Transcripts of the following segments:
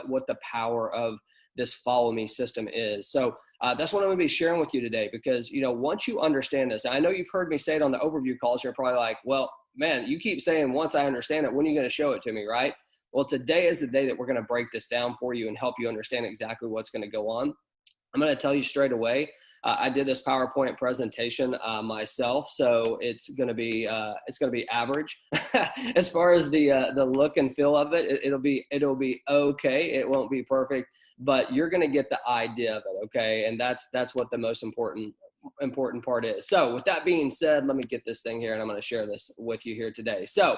what the power of this follow me system is. So that's what I'm going to be sharing with you today, because, you know, once you understand this, I know you've heard me say it on the overview calls, you're probably like, well, man, you keep saying once I understand it, when are you going to show it to me, right? Well, today is the day that we're going to break this down for you and help you understand exactly what's going to go on. I'm going to tell you straight away. I did this PowerPoint presentation myself, so it's going to be average as far as the look and feel of it. It'll be okay. It won't be perfect, but you're going to get the idea of it. Okay, and that's what the most important part is. So with that being said, let me get this thing here, and I'm going to share this with you here today. So.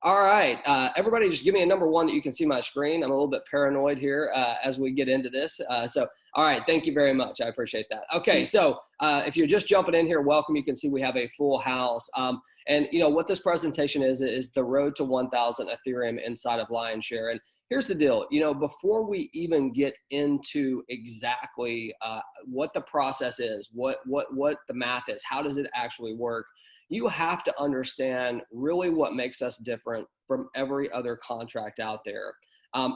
All right, everybody just give me a number one that you can see my screen. I'm a little bit paranoid here as we get into this. All right, thank you very much. I appreciate that. Okay, so if you're just jumping in here, welcome. You can see we have a full house. And you know what this presentation is the road to 1,000 Ethereum inside of lionshare. And here's the deal, you know, before we even get into exactly what the process is, what the math is, how does it actually work, you have to understand really what makes us different from every other contract out there.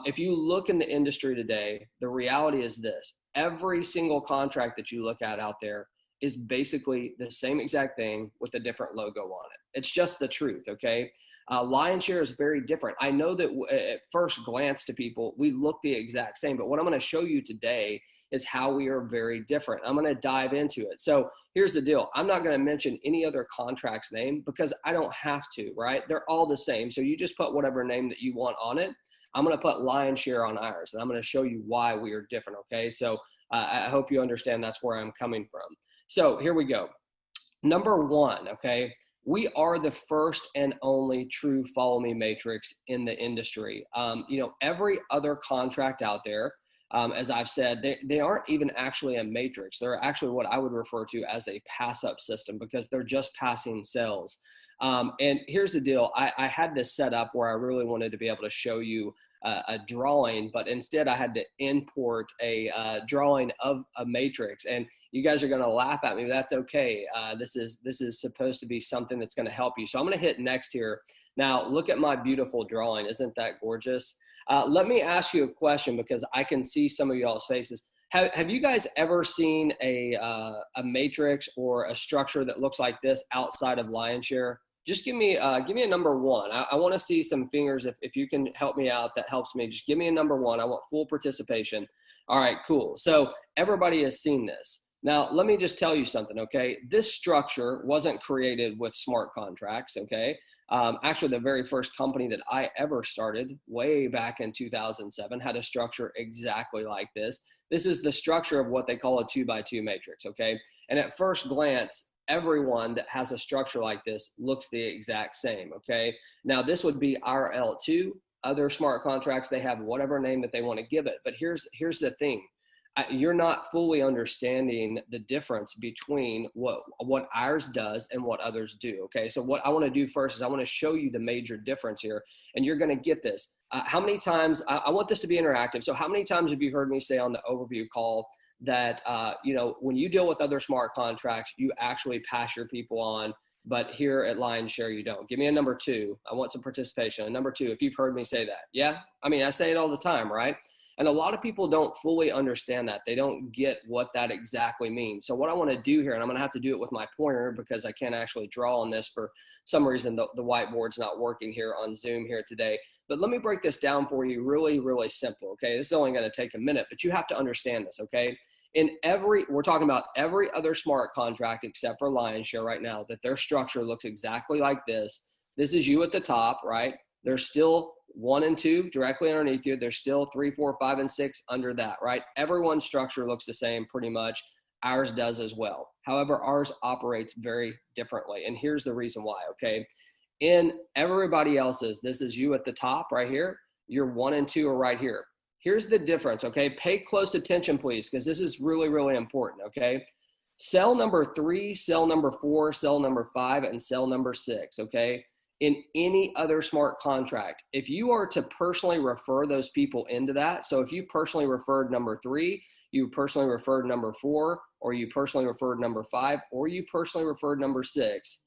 If you look in the industry today, the reality is this: every single contract that you look at out there is basically the same exact thing with a different logo on it. It's just the truth, okay? Lionshare is very different. I know that at first glance to people, we look the exact same, but what I'm going to show you today is how we are very different. I'm going to dive into it. So here's the deal. I'm not going to mention any other contract's name because I don't have to, right? They're all the same. So you just put whatever name that you want on it. I'm going to put lionshare on ours, and I'm going to show you why we are different, okay? So I hope you understand that's where I'm coming from. So here we go. Number one, okay? We are the first and only true follow me matrix in the industry. You know, every other contract out there, as I've said, they aren't even actually a matrix. They're actually what I would refer to as a pass up system, because they're just passing cells. And here's the deal. I had this set up where I really wanted to be able to show you a drawing, but instead I had to import a drawing of a matrix. And you guys are going to laugh at me. That's okay. This is supposed to be something that's going to help you. So I'm going to hit next here. Now look at my beautiful drawing. Isn't that gorgeous? Let me ask you a question, because I can see some of y'all's faces. Have you guys ever seen a matrix or a structure that looks like this outside of lionshare? Just give me a number one. I want to see some fingers. If you can help me out, that helps me. Just give me a number one. I want full participation. All right, cool. So everybody has seen this. Now, let me just tell you something, okay? This structure wasn't created with smart contracts, okay? Actually, the very first company that I ever started way back in 2007 had a structure exactly like this. This is the structure of what they call a 2x2 matrix, okay? And at first glance, everyone that has a structure like this looks the exact same, okay? Now, this would be our L2. Other smart contracts, they have whatever name that they want to give it. But here's the thing. You're not fully understanding the difference between what ours does and what others do, okay? So what I want to do first is I want to show you the major difference here, and you're going to get this. How many times, I want this to be interactive, so how many times have you heard me say on the overview call that, you know, when you deal with other smart contracts, you actually pass your people on, but here at lionshare, you don't? Give me a number two. I want some participation. A number two, if you've heard me say that. Yeah? I mean, I say it all the time, right? And a lot of people don't fully understand that. They don't get what that exactly means. So what I want to do here, and I'm going to have to do it with my pointer because I can't actually draw on this for some reason. The whiteboard's not working here on Zoom here today. But let me break this down for you really, really simple, okay? This is only going to take a minute, but you have to understand this, okay? We're talking about every other smart contract except for lionshare right now, that their structure looks exactly like this. This is you at the top, right? There's still 1 and 2 directly underneath you. There's still 3, 4, 5, and 6 under that, right? Everyone's structure looks the same pretty much. Ours does as well. However, ours operates very differently. And here's the reason why, okay? In everybody else's, this is you at the top right here. Your 1 and 2 are right here. Here's the difference, okay? Pay close attention, please, because this is really, really important, okay? Cell number 3, cell number 4, cell number 5, and cell number 6, okay? In any other smart contract, if you are to personally refer those people into that, so if you personally referred number 3, you personally referred number 4, or you personally referred number 5, or you personally referred number 6,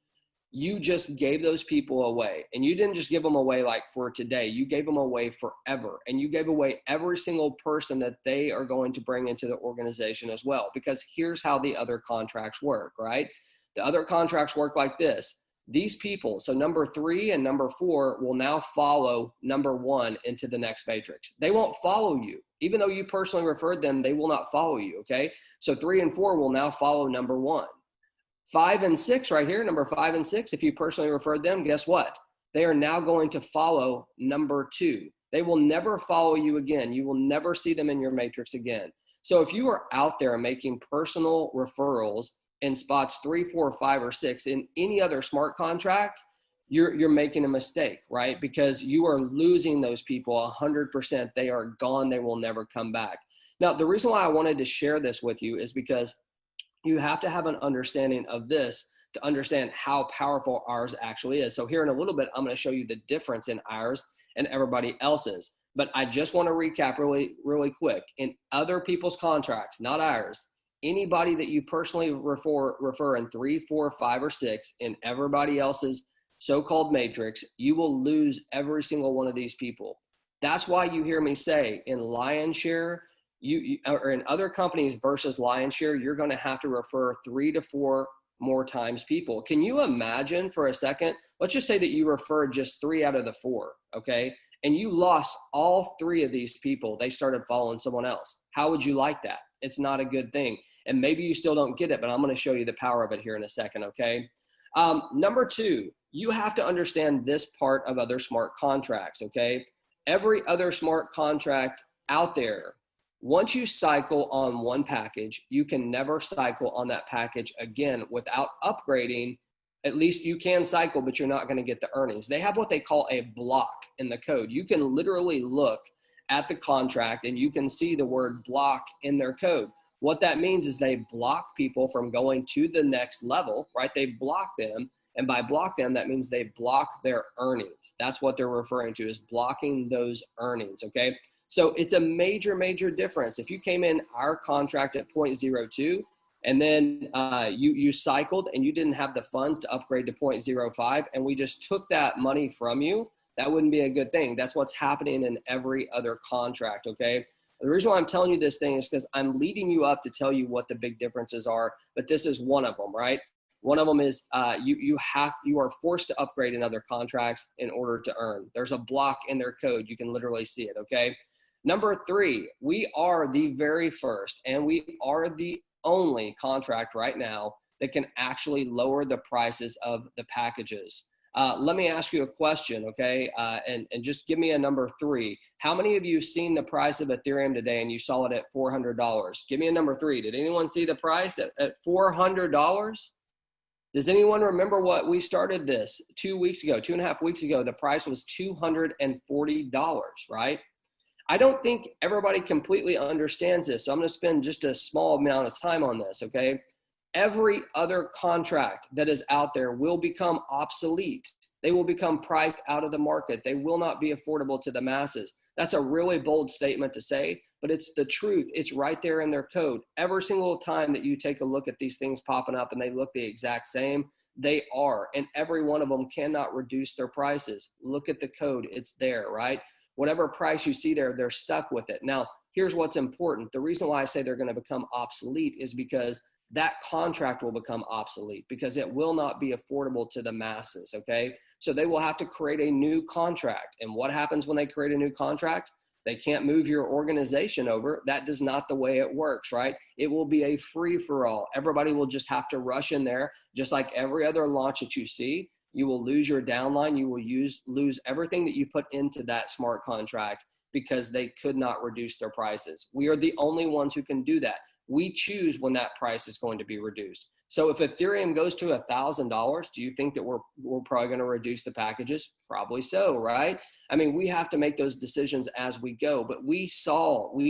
you just gave those people away. And you didn't just give them away like for today, you gave them away forever. And you gave away every single person that they are going to bring into the organization as well. Because here's how the other contracts work, right? The other contracts work like this. These people, so number 3 and number 4 will now follow number 1 into the next matrix. They won't follow you. Even though you personally referred them, they will not follow you, okay? So 3 and 4 will now follow number 1. 5 and 6 right here, number 5 and 6, if you personally referred them, guess what? They are now going to follow number 2. They will never follow you again. You will never see them in your matrix again. So if you are out there making personal referrals in spots 3, 4, 5, or 6 in any other smart contract, you're making a mistake, right? Because you are losing those people 100%. They are gone. They will never come back. Now, the reason why I wanted to share this with you is because you have to have an understanding of this to understand how powerful ours actually is. So here in a little bit, I'm going to show you the difference in ours and everybody else's. But I just want to recap really quick. In other people's contracts, not ours, anybody that you personally refer in 3, 4, 5, or 6 in everybody else's so-called matrix, you will lose every single one of these people. That's why you hear me say in lionshare, or in other companies versus lionshare, you're going to have to refer 3 to 4 more times people. Can you imagine for a second, let's just say that you referred just 3 out of the 4, okay? And you lost all 3 of these people. They started following someone else. How would you like that? It's not a good thing. And maybe you still don't get it, but I'm going to show you the power of it here in a second, okay? Number 2, you have to understand this part of other smart contracts, okay? Every other smart contract out there, once you cycle on one package, you can never cycle on that package again without upgrading. At least you can cycle, but you're not going to get the earnings. They have what they call a block in the code. You can literally look at the contract and you can see the word block in their code. What that means is they block people from going to the next level, right? They block them. And by block them, that means they block their earnings. That's what they're referring to, is blocking those earnings, okay? So it's a major, major difference. If you came in our contract at 0.02 and then you cycled and you didn't have the funds to upgrade to 0.05 and we just took that money from you, that wouldn't be a good thing. That's what's happening in every other contract, okay? The reason why I'm telling you this thing is because I'm leading you up to tell you what the big differences are, but this is one of them, right? One of them is you are forced to upgrade in other contracts in order to earn. There's a block in their code. You can literally see it, okay? Number 3, we are the very first and we are the only contract right now that can actually lower the prices of the packages. Let me ask you a question, okay? And just give me a number 3. How many of you have seen the price of Ethereum today and you saw it at $400? Give me a number 3. Did anyone see the price at $400? Does anyone remember what we started this 2 weeks ago, 2.5 weeks ago? The price was $240, right? I don't think everybody completely understands this, so I'm going to spend just a small amount of time on this, okay? Every other contract that is out there will become obsolete. They will become priced out of the market. They will not be affordable to the masses. That's a really bold statement to say, but it's the truth. It's right there in their code. Every single time that you take a look at these things popping up and they look the exact same, they are, and every one of them cannot reduce their prices. Look at the code. It's there, right? Whatever price you see there, they're stuck with it. Now, here's what's important. The reason why I say they're going to become obsolete is because that contract will become obsolete because it will not be affordable to the masses, okay? So they will have to create a new contract. And what happens when they create a new contract? They can't move your organization over. That is not the way it works, right? It will be a free-for-all. Everybody will just have to rush in there, just like every other launch that you see. You will lose your downline. You will lose everything that you put into that smart contract because they could not reduce their prices. We are the only ones who can do that. We choose when that price is going to be reduced. So if Ethereum goes to $1,000, do you think that we're probably going to reduce the packages? Probably so, right? I mean, we have to make those decisions as we go, but we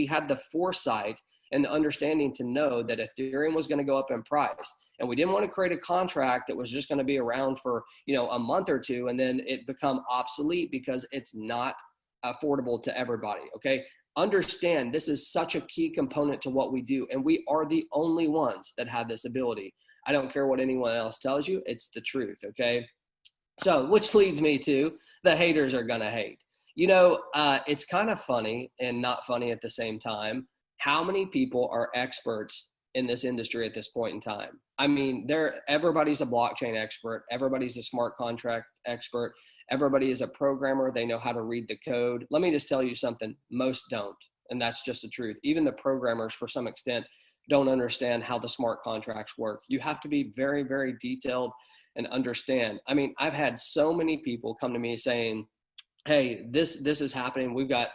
had the foresight and the understanding to know that Ethereum was going to go up in price. And we didn't want to create a contract that was just going to be around for, a month or two and then it become obsolete because it's not affordable to everybody, okay? Understand this is such a key component to what we do, and we are the only ones that have this ability. I don't care what anyone else tells you, it's the truth, okay? So, which leads me to the haters are going to hate. It's kind of funny and not funny at the same time. How many people are experts in this industry at this point in time? I mean, everybody's a blockchain expert. Everybody's a smart contract expert. Everybody is a programmer. They know how to read the code. Let me just tell you something. Most don't. And that's just the truth. Even the programmers, for some extent, don't understand how the smart contracts work. You have to be very, very detailed and understand. I mean, I've had so many people come to me saying, hey, this is happening. We've got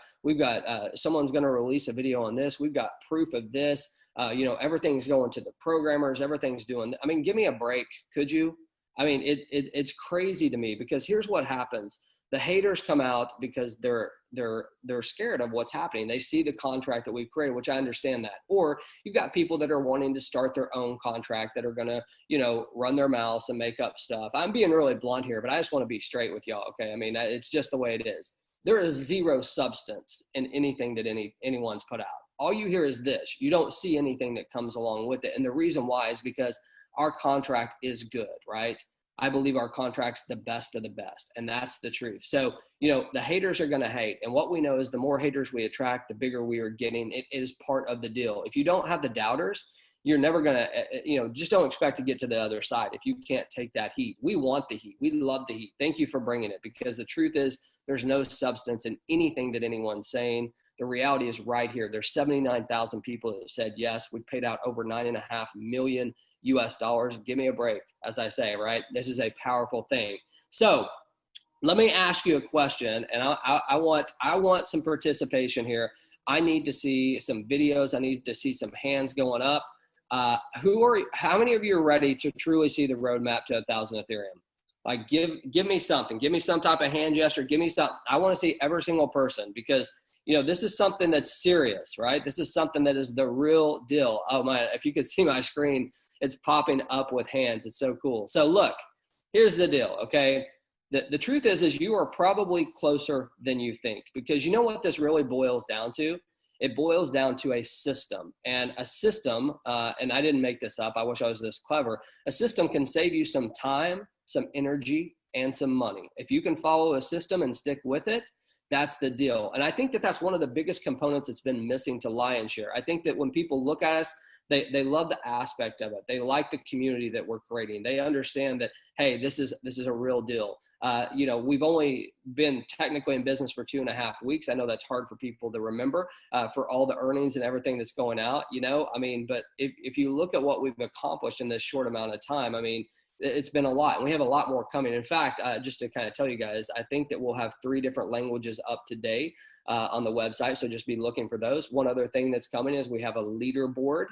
someone's going to release a video on this. We've got proof of this. Everything's going to the programmers. Everything's doing. I mean, give me a break, could you? I mean, it's crazy to me, because here's what happens. The haters come out because they're scared of what's happening. They see the contract that we've created, which I understand that. Or you've got people that are wanting to start their own contract that are going to, run their mouths and make up stuff. I'm being really blunt here, but I just want to be straight with y'all. Okay. I mean, it's just the way it is. There is zero substance in anything that anyone's put out. All you hear is this. You don't see anything that comes along with it. And the reason why is because our contract is good, right? I believe our contract's the best of the best, and that's the truth. So, the haters are going to hate. And what we know is the more haters we attract, the bigger we are getting. It is part of the deal. If you don't have the doubters, you're never going to, just don't expect to get to the other side if you can't take that heat. We want the heat. We love the heat. Thank you for bringing it, because the truth is there's no substance in anything that anyone's saying. The reality is right here. There's 79,000 people that have said yes. We paid out over $9.5 million US dollars. Give me a break, as I say, right? This is a powerful thing. So let me ask you a question, and I want some participation here. I need to see some videos. I need to see some hands going up. How many of you are ready to truly see the roadmap to 1,000 Ethereum? Like, give me something. Give me some type of hand gesture. Give me something. I want to see every single person, because this is something that's serious, right? This is something that is the real deal. Oh my, if you could see my screen, it's popping up with hands. It's so cool. So look, here's the deal, okay? The truth is you are probably closer than you think, because you know what this really boils down to? It boils down to a system. And a system, and I didn't make this up, I wish I was this clever, a system can save you some time, some energy, and some money. If you can follow a system and stick with it, that's the deal. And I think that that's one of the biggest components that's been missing to lionshare. I think that when people look at us, they love the aspect of it. They like the community that we're creating. They understand that, hey, this is a real deal. We've only been technically in business for 2.5 weeks. I know that's hard for people to remember, for all the earnings and everything that's going out, but if you look at what we've accomplished in this short amount of time, I mean, it's been a lot, and we have a lot more coming. In fact, just to kind of tell you guys, I think that we'll have 3 different languages up today on the website. So just be looking for those. One other thing that's coming is we have a leaderboard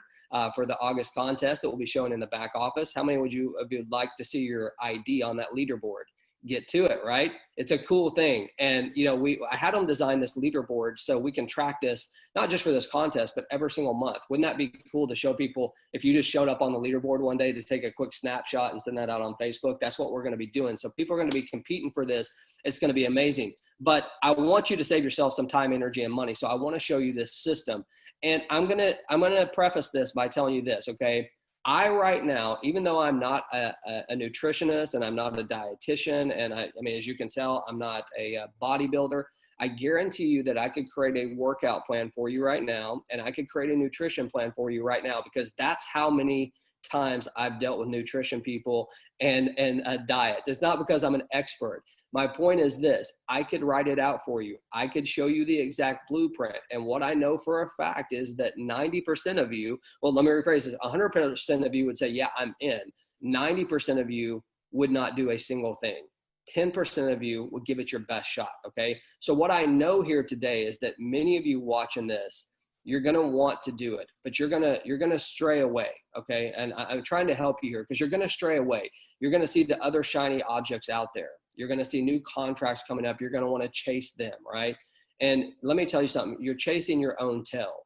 for the August contest that will be shown in the back office. How many would you like to see your ID on that leaderboard? Get to it, right? It's a cool thing. And, I had them design this leaderboard so we can track this, not just for this contest, but every single month. Wouldn't that be cool to show people if you just showed up on the leaderboard one day to take a quick snapshot and send that out on Facebook? That's what we're going to be doing. So people are going to be competing for this. It's going to be amazing. But I want you to save yourself some time, energy, and money. So I want to show you this system. And I'm going to preface this by telling you this, okay? I right now, even though I'm not a nutritionist and I'm not a dietitian, and I mean, as you can tell, I'm not a bodybuilder, I guarantee you that I could create a workout plan for you right now, and I could create a nutrition plan for you right now, because that's how many times I've dealt with nutrition people and a diet. It's not because I'm an expert. My point is this: I could write it out for you. I could show you the exact blueprint. And what I know for a fact is that 90% of you, well, let me rephrase this, 100% of you would say, yeah, I'm in. 90% of you would not do a single thing. 10% of you would give it your best shot, okay? So what I know here today is that many of you watching this, you're going to want to do it, but you're going to stray away. Okay. And I'm trying to help you here, because you're going to stray away. You're going to see the other shiny objects out there. You're going to see new contracts coming up. You're going to want to chase them. Right. And let me tell you something, you're chasing your own tail.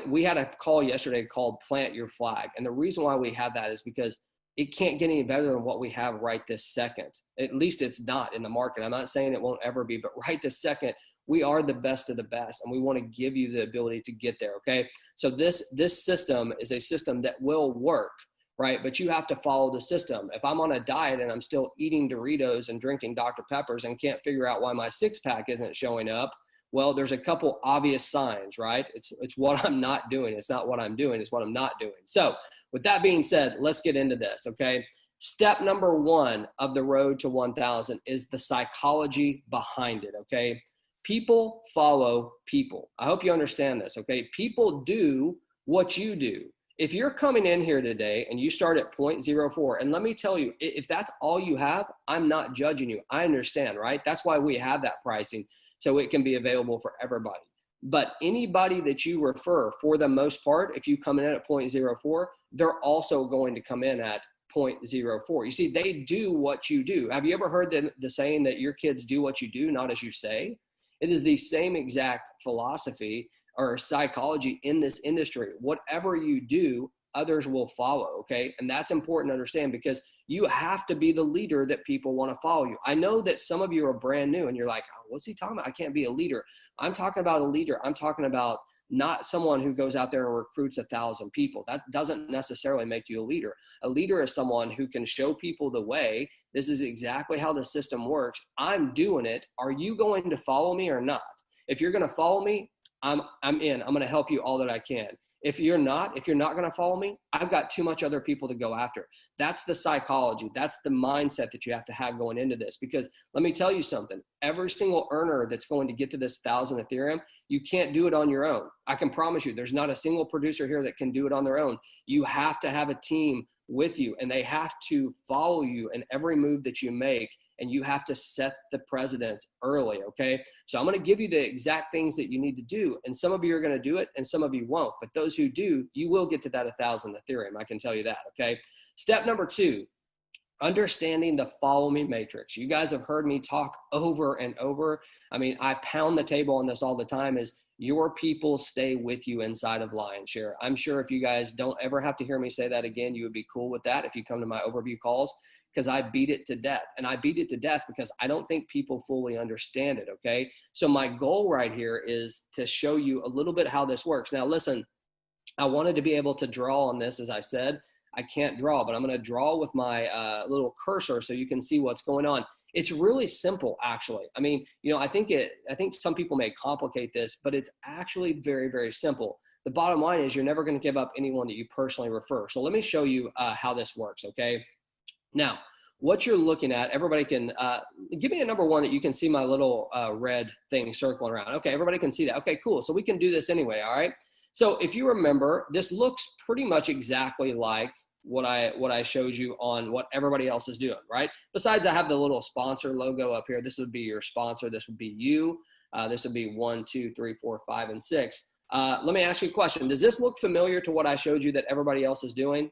We had a call yesterday called Plant Your Flag. And the reason why we had that is because it can't get any better than what we have right this second. At least it's not in the market. I'm not saying it won't ever be, but right this second, we are the best of the best, and we want to give you the ability to get there, okay? So this system is a system that will work right? But you have to follow the system. If I'm on a diet and I'm still eating Doritos and drinking Dr. Peppers and can't figure out why my six pack isn't showing up, well, there's a couple obvious signs, right? It's what I'm not doing. It's not what I'm doing. It's what I'm not doing. So with that being said, let's get into this, okay? Step number one of the road to 1,000 is the psychology behind it, okay? People follow people. I hope you understand this, okay? People do what you do. If you're coming in here today and you start at 0.04, and let me tell you, if that's all you have, I'm not judging you. I understand, right? That's why we have that pricing, so it can be available for everybody. But anybody that you refer, for the most part, if you come in at 0.04, they're also going to come in at 0.04. You see, they do what you do. Have you ever heard the saying that your kids do what you do, not as you say? It is the same exact philosophy or psychology in this industry. Whatever you do, others will follow, okay? And that's important to understand, because you have to be the leader that people want to follow you. I know that some of you are brand new and you're like, oh, what's he talking about? I can't be a leader. I'm talking about a leader. I'm talking about not someone who goes out there and recruits 1,000 people. That doesn't necessarily make you a leader. A leader is someone who can show people the way. This is exactly how the system works. I'm doing it. Are you going to follow me or not? If you're going to follow me, I'm in. I'm going to help you all that I can. If you're not going to follow me, I've got too much other people to go after. That's the psychology. That's the mindset that you have to have going into this. Because let me tell you something, every single earner that's going to get to this 1,000 Ethereum, you can't do it on your own. I can promise you, there's not a single producer here that can do it on their own. You have to have a team with you, and they have to follow you in every move that you make, and you have to set the precedence early, okay? So I'm gonna give you the exact things that you need to do, and some of you are gonna do it and some of you won't, but those who do, you will get to that 1,000 Ethereum, I can tell you that, okay? Step number two, understanding the follow me matrix. You guys have heard me talk over and over. I mean, I pound the table on this all the time, is your people stay with you inside of lionshare. I'm sure if you guys don't ever have to hear me say that again, you would be cool with that if you come to my overview calls, because I beat it to death. And I beat it to death because I don't think people fully understand it, okay? So my goal right here is to show you a little bit how this works. Now listen, I wanted to be able to draw on this, as I said. I can't draw, but I'm going to draw with my little cursor so you can see what's going on. It's really simple, actually. I mean, you know, I think some people may complicate this, but it's actually very, very simple. The bottom line is you're never going to give up anyone that you personally refer. So let me show you how this works, okay? Now, what you're looking at, everybody can, give me a number one that you can see my little red thing circling around. Okay, everybody can see that. Okay, cool. So we can do this anyway, all right? So if you remember, this looks pretty much exactly like what I showed you on what everybody else is doing, right? Besides, I have the little sponsor logo up here. This would be your sponsor. This would be you. This would be 1, 2, 3, 4, 5, and 6. Let me ask you a question. Does this look familiar to what I showed you that everybody else is doing?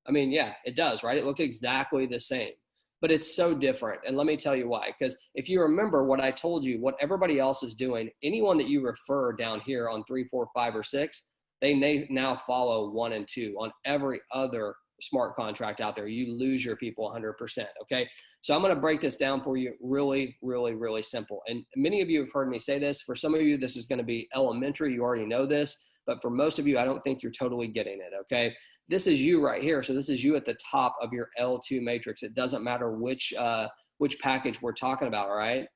I mean, yeah, it does, right? It looks exactly the same, but it's so different. And let me tell you why. Because if you remember what I told you, what everybody else is doing, anyone that you refer down here on 3, 4, 5, or 6, they now follow 1 and 2 on every other smart contract out there. You lose your people 100%. Okay. So I'm going to break this down for you really, really, really simple. And many of you have heard me say this. For some of you, this is going to be elementary. You already know this, but for most of you, I don't think you're totally getting it. Okay. This is you right here. So this is you at the top of your L2 matrix. It doesn't matter which package we're talking about. All right.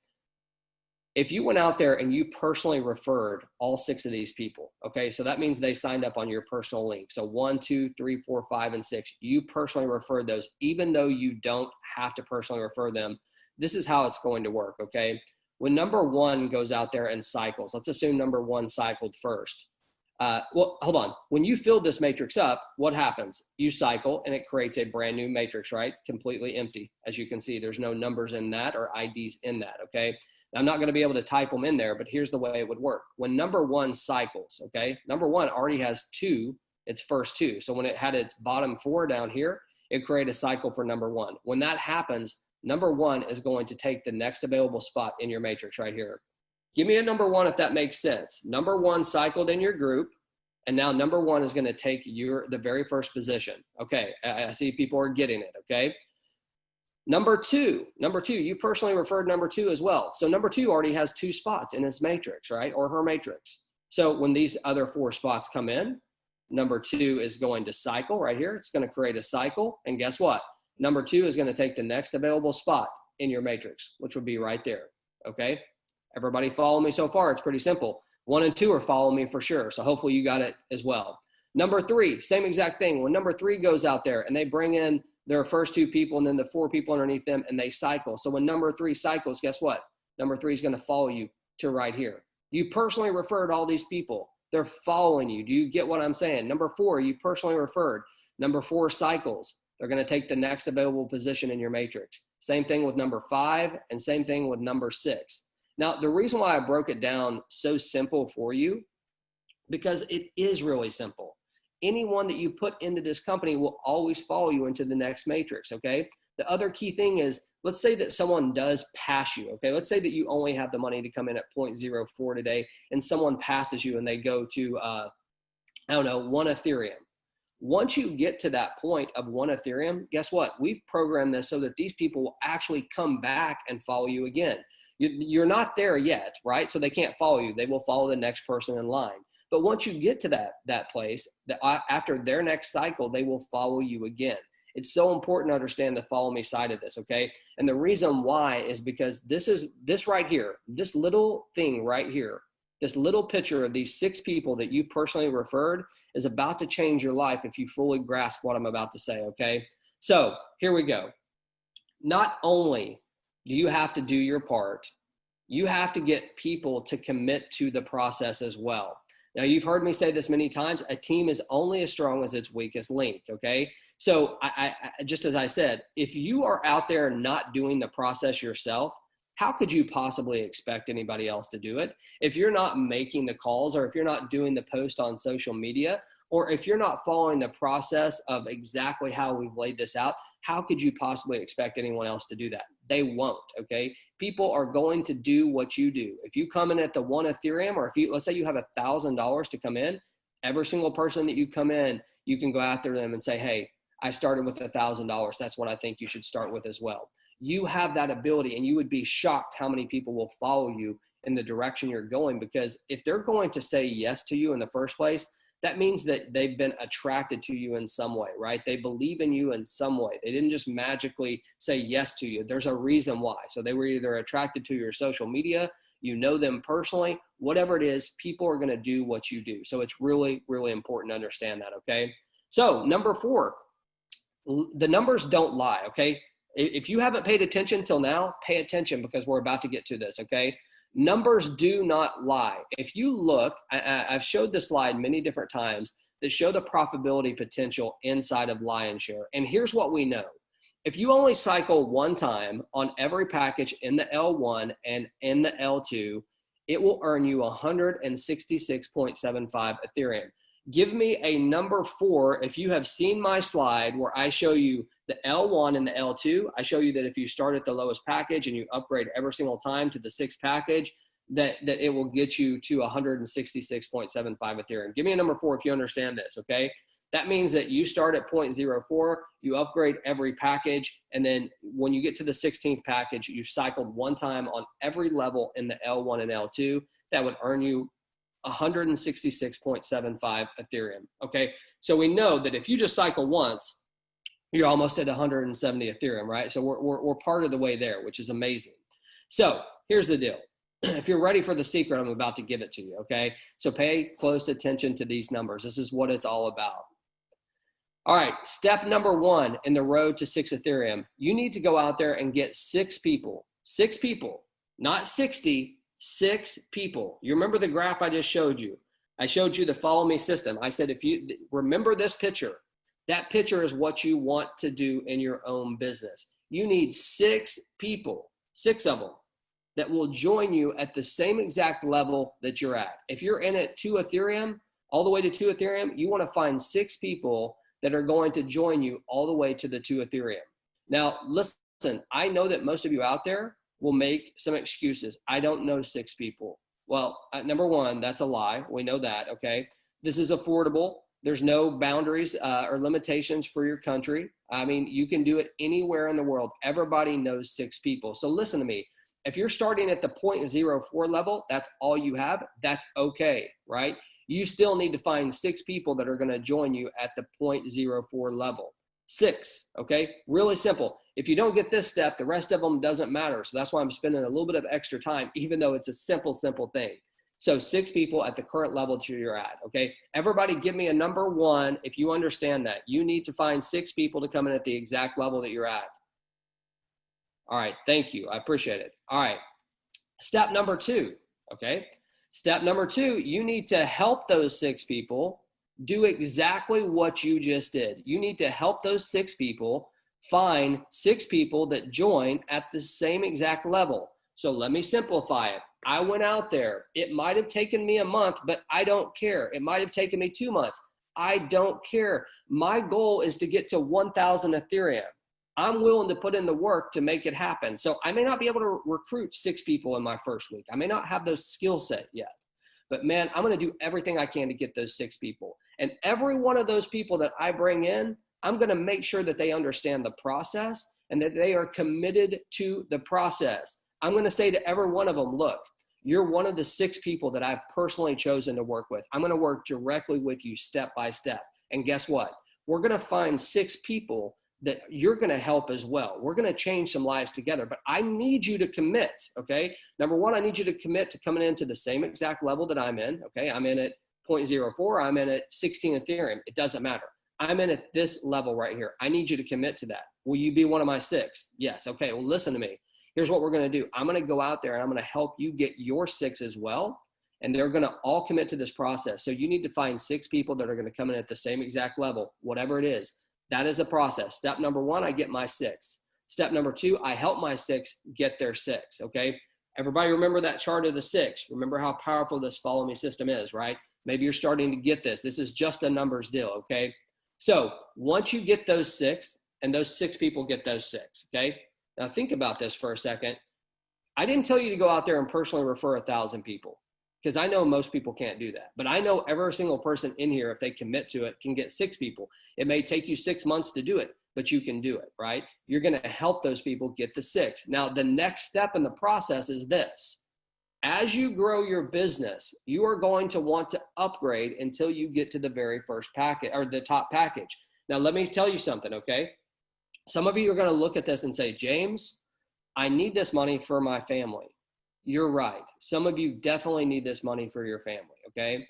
If you went out there and you personally referred all 6 of these people, okay, so that means they signed up on your personal link. So 1, 2, 3, 4, 5, and 6, you personally referred those, even though you don't have to personally refer them. This is how it's going to work, okay? When number 1 goes out there and cycles, let's assume number 1 cycled first. Well, hold on. When you filled this matrix up, what happens? You cycle and it creates a brand new matrix, right? Completely empty. As you can see, there's no numbers in that or IDs in that, okay? I'm not going to be able to type them in there, but here's the way it would work. When number 1 cycles, okay, number 1 already has 2, its first 2. So when it had its bottom 4 down here, it created a cycle for number 1. When that happens, number 1 is going to take the next available spot in your matrix right here. Give me a number 1 if that makes sense. Number 1 cycled in your group, and now number 1 is going to take the very first position. Okay, I see people are getting it, okay? Number two, you personally referred number 2 as well. So number 2 already has 2 spots in his matrix, right? Or her matrix. So when these other 4 spots come in, Number 2 is going to cycle right here. It's going to create a cycle. And guess what? Number 2 is going to take the next available spot in your matrix, which would be right there. Okay. Everybody follow me so far? It's pretty simple. 1 and 2 are following me for sure. So hopefully you got it as well. Number 3, same exact thing. When number 3 goes out there and they bring in their first 2 people and then the 4 people underneath them and they cycle. So when number 3 cycles, guess what? Number 3 is going to follow you to right here. You personally referred all these people. They're following you. Do you get what I'm saying? Number 4, you personally referred. Number 4 cycles. They're going to take the next available position in your matrix. Same thing with number 5 and same thing with number 6. Now, the reason why I broke it down so simple for you, because it is really simple. Anyone that you put into this company will always follow you into the next matrix, okay? The other key thing is, let's say that someone does pass you, okay? Let's say that you only have the money to come in at 0.04 today and someone passes you and they go to, 1 Ethereum. Once you get to that point of 1 Ethereum, guess what? We've programmed this so that these people will actually come back and follow you again. You're not there yet, right? So they can't follow you. They will follow the next person in line. But once you get to that place, after their next cycle, they will follow you again. It's so important to understand the follow me side of this, okay? And the reason why is because this right here, this little thing right here, this little picture of these 6 people that you personally referred is about to change your life if you fully grasp what I'm about to say, okay? So here we go. Not only do you have to do your part, you have to get people to commit to the process as well. Now, you've heard me say this many times, a team is only as strong as its weakest link, okay? So I just as I said, if you are out there not doing the process yourself, how could you possibly expect anybody else to do it? If you're not making the calls, or if you're not doing the post on social media, or if you're not following the process of exactly how we've laid this out, how could you possibly expect anyone else to do that? They won't, okay? People are going to do what you do. If you come in at the 1 Ethereum, or let's say you have $1,000 to come in, every single person that you come in, you can go after them and say, hey, I started with $1,000. That's what I think you should start with as well. You have that ability, and you would be shocked how many people will follow you in the direction you're going, because if they're going to say yes to you in the first place, that means that they've been attracted to you in some way, right? They believe in you in some way. They didn't just magically say yes to you. There's a reason why. So they were either attracted to your social media, you know them personally, whatever it is, people are going to do what you do. So it's really, really important to understand that, okay? So number 4, the numbers don't lie, okay? If you haven't paid attention till now, pay attention, because we're about to get to this, okay? Numbers do not lie. If you look, I've showed this slide many different times that show the profitability potential inside of lionshare. And here's what we know. If you only cycle 1 time on every package in the L1 and in the L2, it will earn you 166.75 Ethereum. Give me a number 4 if you have seen my slide where I show you the L1 and the L2. I show you that if you start at the lowest package and you upgrade every single time to the 6th package, that it will get you to 166.75 Ethereum. Give me a number 4 if you understand this, okay? That means that you start at 0.04, you upgrade every package, and then when you get to the 16th package, you've cycled 1 time on every level in the L1 and L2. That would earn you 166.75 Ethereum, okay? So we know that if you just cycle once, you're almost at 170 Ethereum, right? So we're part of the way there, which is amazing. So here's the deal. If you're ready for the secret, I'm about to give it to you, okay? So pay close attention to these numbers. This is what it's all about. All right, step number 1 in the road to 6 Ethereum. You need to go out there and get 6 people, not 60, 6 people. You remember the graph I just showed you? I showed you the follow me system. I said, if you remember this picture, that picture is what you want to do in your own business. You need 6 people, 6 of them, that will join you at the same exact level that you're at. If you're in at 2 Ethereum, all the way to 2 Ethereum, you want to find 6 people that are going to join you all the way to the 2 Ethereum. Now, listen, I know that most of you out there will make some excuses. I don't know 6 people. Well, number 1, that's a lie. We know that, okay? This is affordable. There's no boundaries or limitations for your country. I mean, you can do it anywhere in the world. Everybody knows 6 people. So listen to me. If you're starting at the 0.04 level, that's all you have. That's okay, right? you still need to find 6 people that are going to join you at the 0.04 level. 6, okay? Really simple. If you don't get this step, the rest of them doesn't matter. So that's why I'm spending a little bit of extra time, even though it's a simple thing. So 6 people at the current level that you're at, okay? Everybody give me a number 1 if you understand that. You need to find 6 people to come in at the exact level that you're at. All right, thank you. I appreciate it. All right, step number 2, okay? Step number 2, you need to help those 6 people do exactly what you just did. You need to help those 6 people find 6 people that join at the same exact level. So let me simplify it. I went out there. It might have taken me a month, but I don't care. It might have taken me 2 months. I don't care. My goal is to get to 1,000 Ethereum. I'm willing to put in the work to make it happen. So I may not be able to recruit 6 people in my first week. I may not have those skill set yet, but man, I'm going to do everything I can to get those 6 people. And every one of those people that I bring in, I'm going to make sure that they understand the process and that they are committed to the process. I'm going to say to every one of them, look, you're one of the 6 people that I've personally chosen to work with. I'm going to work directly with you step by step. And guess what? We're going to find 6 people that you're going to help as well. We're going to change some lives together, but I need you to commit, okay? Number 1, I need you to commit to coming into the same exact level that I'm in, okay? I'm in at 0.04, I'm in at 16 Ethereum. It doesn't matter. I'm in at this level right here. I need you to commit to that. Will you be one of my 6? Yes, okay, well, listen to me. Here's what we're going to do. I'm going to go out there and I'm going to help you get your 6 as well, and they're going to all commit to this process. So you need to find 6 people that are going to come in at the same exact level, whatever it is. That is the process. Step number 1, I get my 6. Step number 2, I help my 6 get their 6, okay? Everybody remember that chart of the 6. Remember how powerful this follow me system is, right? Maybe you're starting to get this. This is just a numbers deal, okay? So once you get those 6, and those 6 people get those 6, okay? Now think about this for a second. I didn't tell you to go out there and personally refer 1,000 people, because I know most people can't do that. But I know every single person in here, if they commit to it, can get 6 people. It may take you 6 months to do it, but you can do it, right? You're going to help those people get the 6. Now, the next step in the process is this. As you grow your business, you are going to want to upgrade until you get to the very first package or the top package. Now, let me tell you something, okay? Some of you are going to look at this and say, James, I need this money for my family. You're right. Some of you definitely need this money for your family, okay?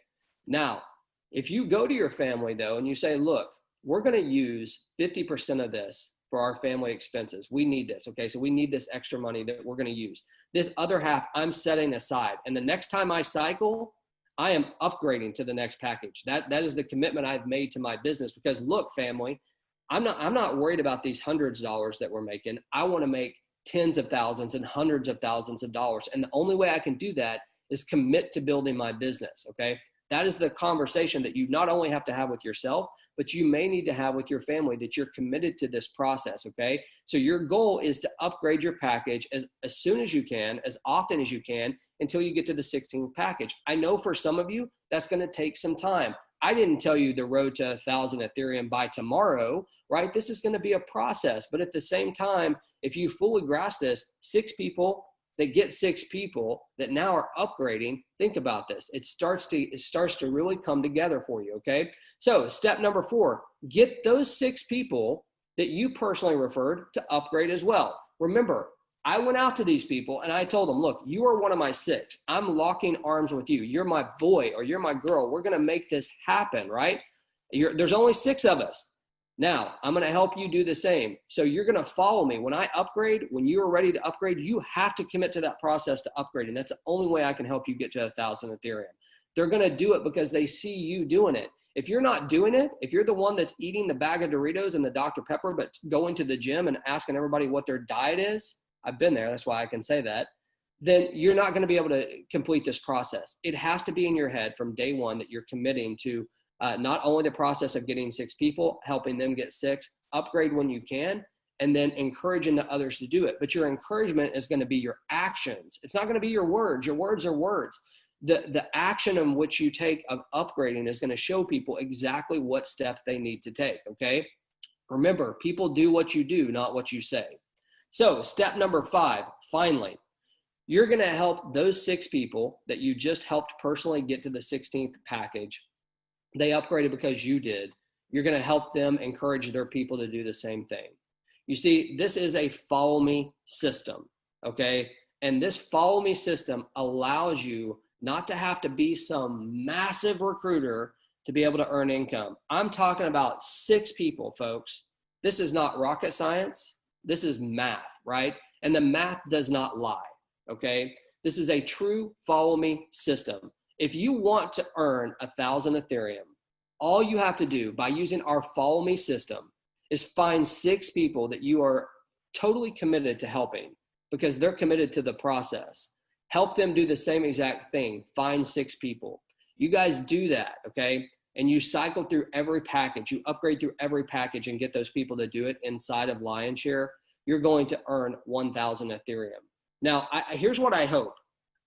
Now, if you go to your family, though, and you say, look, we're going to use 50% of this for our family expenses. We need this, okay? So we need this extra money that we're going to use. This other half, I'm setting aside. And the next time I cycle, I am upgrading to the next package. That is the commitment I've made to my business, because look, family, I'm not worried about these hundreds of dollars that we're making. I want to make tens of thousands and hundreds of thousands of dollars. And the only way I can do that is commit to building my business, okay? That is the conversation that you not only have to have with yourself, but you may need to have with your family, that you're committed to this process, okay? So your goal is to upgrade your package as soon as you can, as often as you can, until you get to the 16th package. I know for some of you, that's going to take some time. I didn't tell you the road to 1,000 Ethereum by tomorrow, right? This is going to be a process. But at the same time, if you fully grasp this, 6 people that get 6 people that now are upgrading, think about this. It starts to really come together for you, okay? So step number 4, get those 6 people that you personally referred to upgrade as well. Remember, I went out to these people and I told them, look, you are one of my 6. I'm locking arms with you. You're my boy or you're my girl. We're going to make this happen, right? There's only 6 of us. Now, I'm going to help you do the same. So you're going to follow me. When I upgrade, when you are ready to upgrade, you have to commit to that process to upgrade. And that's the only way I can help you get to 1,000 Ethereum. They're going to do it because they see you doing it. If you're not doing it, if you're the one that's eating the bag of Doritos and the Dr. Pepper, but going to the gym and asking everybody what their diet is, I've been there, that's why I can say that, then you're not going to be able to complete this process. It has to be in your head from day one that you're committing to not only the process of getting 6 people, helping them get 6, upgrade when you can, and then encouraging the others to do it. But your encouragement is going to be your actions. It's not going to be your words. Your words are words. The action in which you take of upgrading is going to show people exactly what step they need to take, okay? Remember, people do what you do, not what you say. So step number 5, finally, You're going to help those 6 people that you just helped personally get to the 16th package. They upgraded because you did. You're going to help them encourage their people to do the same thing. You see, this is a follow me system, okay? And this follow me system allows you not to have to be some massive recruiter to be able to earn income. I'm talking about 6 people, folks. This is not rocket science. This is math, right? And the math does not lie, okay? This is a true follow me system. If you want to earn 1,000 Ethereum, all you have to do by using our follow me system is find 6 people that you are totally committed to helping because they're committed to the process. Help them do the same exact thing. Find 6 people. You guys do that, okay? And you cycle through every package. You upgrade through every package and get those people to do it inside of lionshare. You're going to earn 1,000 Ethereum. Now, here's what I hope.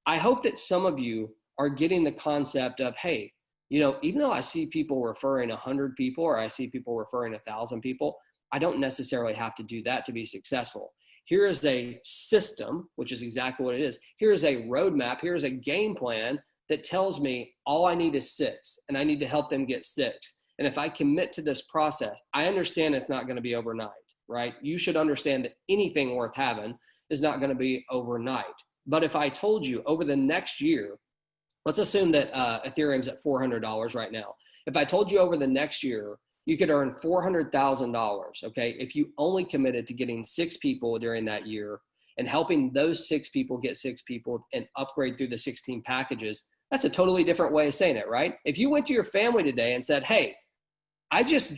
I hope that some of you are getting the concept of, hey, you know, even though I see people referring 100 people or I see people referring 1,000 people, I don't necessarily have to do that to be successful. Here is a system, which is exactly what it is. Here is a roadmap. Here is a game plan that tells me all I need is 6, and I need to help them get 6. And if I commit to this process, I understand it's not going to be overnight, right? You should understand that anything worth having is not going to be overnight. But if I told you over the next year, let's assume that Ethereum's at $400 right now. If I told you over the next year, you could earn $400,000, okay, if you only committed to getting 6 people during that year and helping those 6 people get 6 people and upgrade through the 16 packages, that's a totally different way of saying it, right? If you went to your family today and said, hey, I just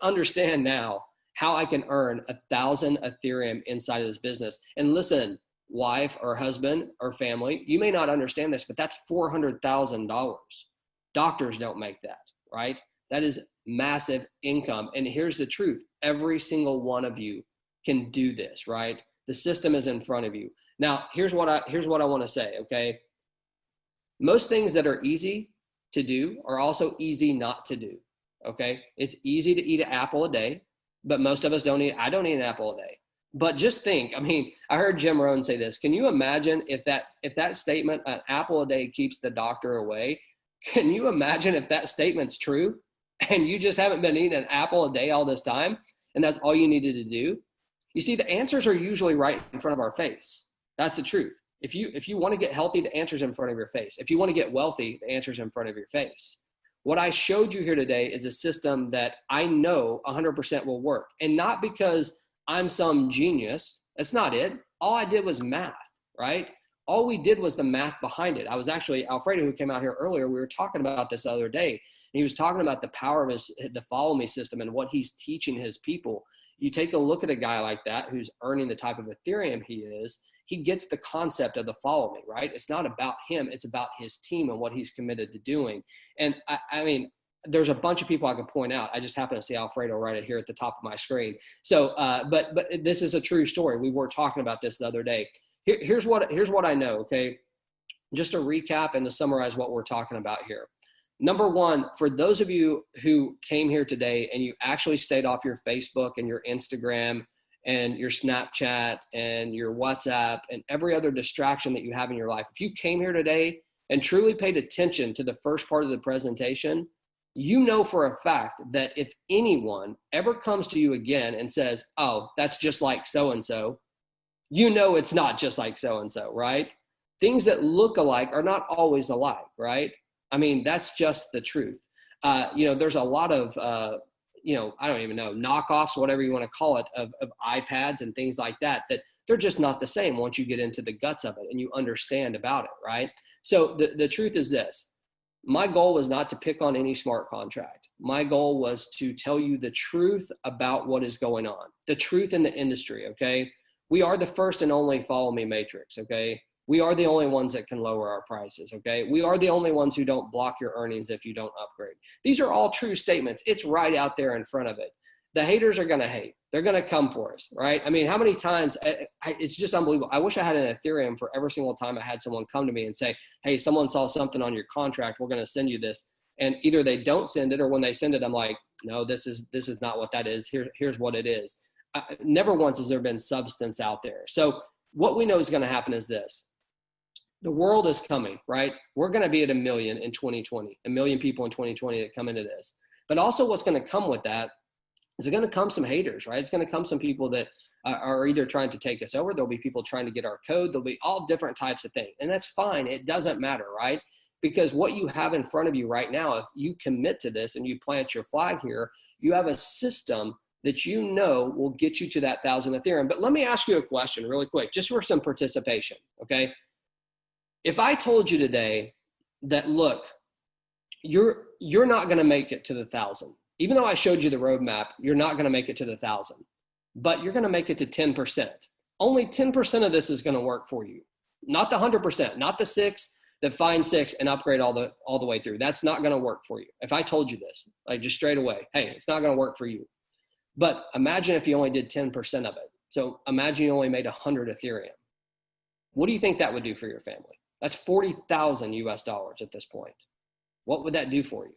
understand now how I can earn 1,000 Ethereum inside of this business. And listen, wife or husband or family, you may not understand this, but that's $400,000. Doctors don't make that, right? That is massive income. And here's the truth. Every single one of you can do this, right? The system is in front of you. Now, here's what I want to say, okay? Most things that are easy to do are also easy not to do, okay? It's easy to eat an apple a day, but most of us I don't eat an apple a day. But just think, I mean, I heard Jim Rohn say this. Can you imagine if that statement, an apple a day keeps the doctor away? Can you imagine if that statement's true and you just haven't been eating an apple a day all this time and that's all you needed to do? You see, the answers are usually right in front of our face. That's the truth. If you want to get healthy, the answer's in front of your face. If you want to get wealthy, the answer's in front of your face. What I showed you here today is a system that I know 100% will work. And not because I'm some genius. That's not it. All I did was math, right? All we did was the math behind it. I was actually, Alfredo, who came out here earlier, we were talking about this the other day. And he was talking about the power of the follow me system and what he's teaching his people. You take a look at a guy like that who's earning the type of Ethereum he is, he gets the concept of the follow me, right? It's not about him. It's about his team and what he's committed to doing. And I mean, there's a bunch of people I could point out. I just happen to see Alfredo right here at the top of my screen. So, but this is a true story. We were talking about this the other day. Here's what I know, okay? Just to recap and to summarize what we're talking about here. Number one, for those of you who came here today and you actually stayed off your Facebook and your Instagram and your Snapchat and your WhatsApp and every other distraction that you have in your life, if you came here today and truly paid attention to the first part of the presentation, you know for a fact that if anyone ever comes to you again and says, oh, that's just like so-and-so, you know it's not just like so-and-so, right? Things that look alike are not always alike, right? I mean, that's just the truth. There's a lot of, I don't even know, knockoffs, whatever you want to call it, of iPads and things like that they're just not the same once you get into the guts of it and you understand about it, right? So the truth is this. My goal was not to pick on any smart contract. My goal was to tell you the truth about what is going on, the truth in the industry, okay? We are the first and only follow me matrix, okay? We are the only ones that can lower our prices, okay? We are the only ones who don't block your earnings if you don't upgrade. These are all true statements. It's right out there in front of it. The haters are going to hate. They're going to come for us, right? I mean, how many times, it's just unbelievable. I wish I had an Ethereum for every single time I had someone come to me and say, hey, someone saw something on your contract. We're going to send you this. And either they don't send it, or when they send it, I'm like, no, this is not what that is. Here's what it is. Never once has there been substance out there. So what we know is going to happen is this. The world is coming, right? We're going to be at 1 million in 2020, 1 million people in 2020 that come into this. But also what's going to come with that is going to come some haters, right? It's going to come some people that are either trying to take us over. There'll be people trying to get our code. There'll be all different types of things. And that's fine. It doesn't matter, right? Because what you have in front of you right now, if you commit to this and you plant your flag here, you have a system that you know will get you to that 1,000 Ethereum. But let me ask you a question really quick, just for some participation, okay? If I told you today that, look, you're not going to make it to the 1,000, even though I showed you the roadmap, you're not going to make it to the 1,000, but you're going to make it to 10%. Only 10% of this is going to work for you, not the 100%, not the 6 that find 6 and upgrade all the way through. That's not going to work for you. If I told you this, like just straight away, hey, it's not going to work for you. But imagine if you only did 10% of it. So imagine you only made 100 Ethereum. What do you think that would do for your family? That's 40,000 US dollars at this point. What would that do for you,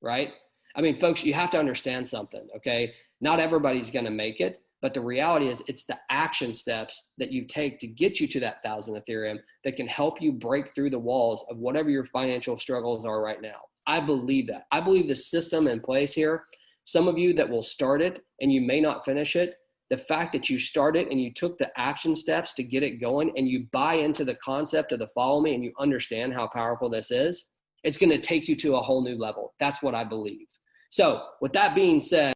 right? I mean, folks, you have to understand something, okay? Not everybody's going to make it, but the reality is it's the action steps that you take to get you to that 1,000 Ethereum that can help you break through the walls of whatever your financial struggles are right now. I believe that. I believe the system in place here, some of you that will start it and you may not finish it, the fact that you started and you took the action steps to get it going and you buy into the concept of the follow me and you understand how powerful this is, it's going to take you to a whole new level. That's what I believe. So with that being said,